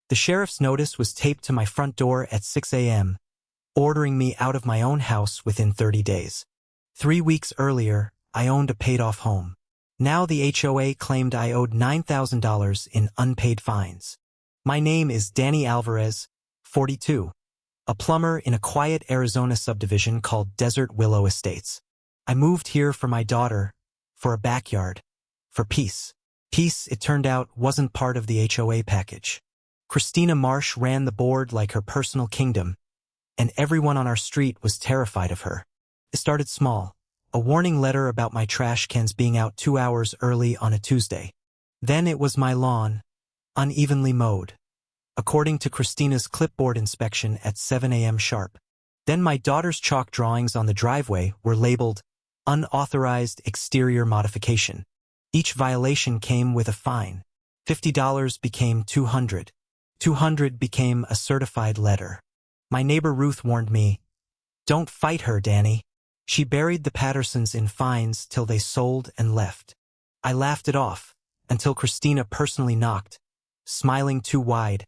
The sheriff's notice was taped to my front door at 6 a.m., ordering me out of my own house within 30 days. 3 weeks earlier, I owned a paid-off home. Now the HOA claimed I owed $9,000 in unpaid fines. My name is Danny Alvarez, 42, a plumber in a quiet Arizona subdivision called Desert Willow Estates. I moved here for my daughter, for a backyard, for peace. Peace, it turned out, wasn't part of the HOA package. Christina Marsh ran the board like her personal kingdom, and everyone on our street was terrified of her. It started small, a warning letter about my trash cans being out 2 hours early on a Tuesday. Then it was my lawn, unevenly mowed, according to Christina's clipboard inspection at 7 a.m. sharp. Then my daughter's chalk drawings on the driveway were labeled unauthorized exterior modification. Each violation came with a fine. $50 became $200. $200 became a certified letter. My neighbor Ruth warned me, "Don't fight her, Danny." She buried the Pattersons in fines till they sold and left. I laughed it off, until Christina personally knocked, smiling too wide,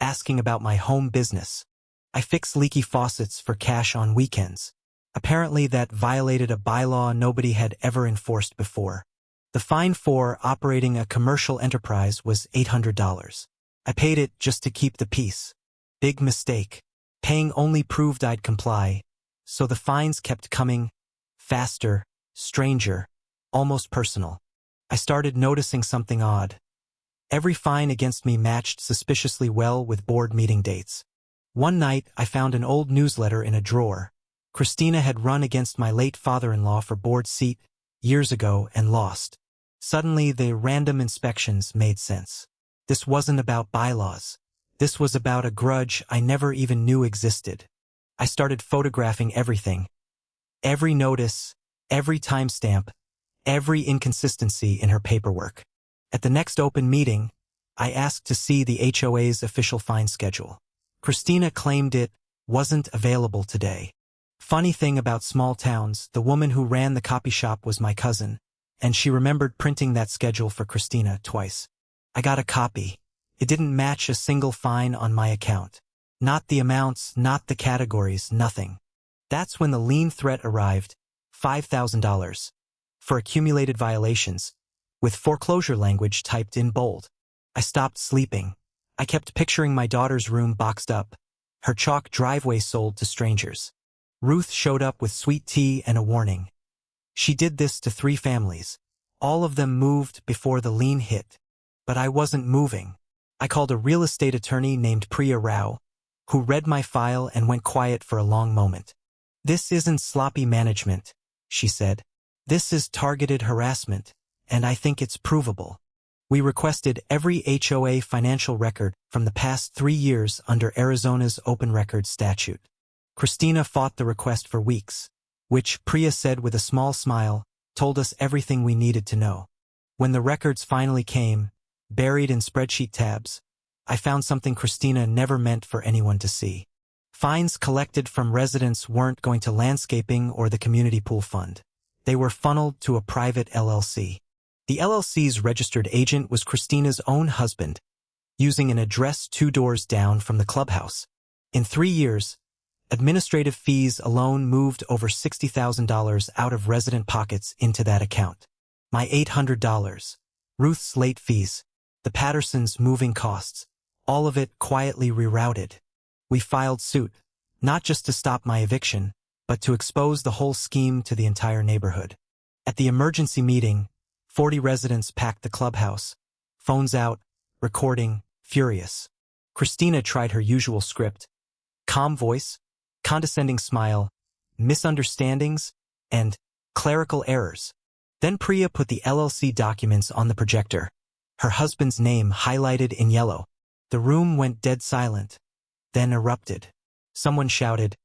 asking about my home business. I fix leaky faucets for cash on weekends. Apparently that violated a bylaw nobody had ever enforced before. The fine for operating a commercial enterprise was $800. I paid it just to keep the peace. Big mistake. Paying only proved I'd comply, so the fines kept coming, faster, stranger, almost personal. I started noticing something odd. Every fine against me matched suspiciously well with board meeting dates. One night, I found an old newsletter in a drawer. Christina had run against my late father-in-law for board seat years ago and lost. Suddenly, the random inspections made sense. This wasn't about bylaws. This was about a grudge I never even knew existed. I started photographing everything. Every notice, every timestamp, every inconsistency in her paperwork. At the next open meeting, I asked to see the HOA's official fine schedule. Christina claimed it wasn't available today. Funny thing about small towns, the woman who ran the copy shop was my cousin, and she remembered printing that schedule for Christina twice. I got a copy. It didn't match a single fine on my account. Not the amounts, not the categories, nothing. That's when the lien threat arrived, $5,000, for accumulated violations, with foreclosure language typed in bold. I stopped sleeping. I kept picturing my daughter's room boxed up, her chalk driveway sold to strangers. Ruth showed up with sweet tea and a warning. She did this to 3 families. All of them moved before the lien hit. But I wasn't moving. I called a real estate attorney named Priya Rao, who read my file and went quiet for a long moment. "This isn't sloppy management," she said. "This is targeted harassment, and I think it's provable." We requested every HOA financial record from the past 3 years under Arizona's open records statute. Christina fought the request for weeks, which, Priya said with a small smile, told us everything we needed to know. When the records finally came, buried in spreadsheet tabs, I found something Christina never meant for anyone to see. Fines collected from residents weren't going to landscaping or the community pool fund. They were funneled to a private LLC. The LLC's registered agent was Christina's own husband, using an address 2 doors down from the clubhouse. In 3 years, administrative fees alone moved over $60,000 out of resident pockets into that account. My $800, Ruth's late fees, the Pattersons' moving costs, all of it quietly rerouted. We filed suit, not just to stop my eviction, but to expose the whole scheme to the entire neighborhood. At the emergency meeting, 40 residents packed the clubhouse, phones out, recording, furious. Christina tried her usual script: calm voice, condescending smile, misunderstandings, and clerical errors. Then Priya put the LLC documents on the projector, her husband's name highlighted in yellow. The room went dead silent, then erupted. Someone shouted,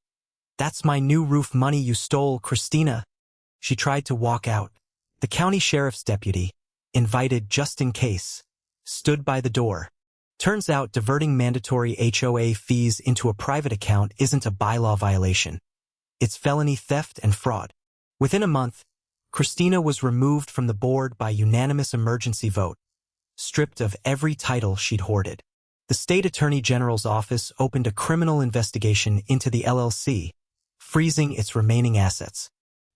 "That's my new roof money you stole, Christina." She tried to walk out. The county sheriff's deputy, invited just in case, stood by the door. Turns out diverting mandatory HOA fees into a private account isn't a bylaw violation. It's felony theft and fraud. Within a month, Christina was removed from the board by unanimous emergency vote, stripped of every title she'd hoarded. The state attorney general's office opened a criminal investigation into the LLC, freezing its remaining assets.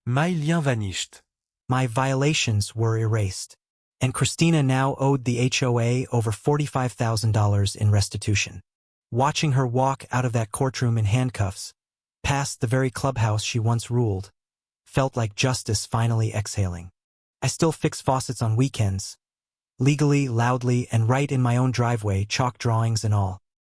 My lien vanished. My violations were erased, and Christina now owed the HOA over $45,000 in restitution. Watching her walk out of that courtroom in handcuffs, past the very clubhouse she once ruled, felt like justice finally exhaling. I still fix faucets on weekends, legally, loudly, and right in my own driveway, chalk drawings and all.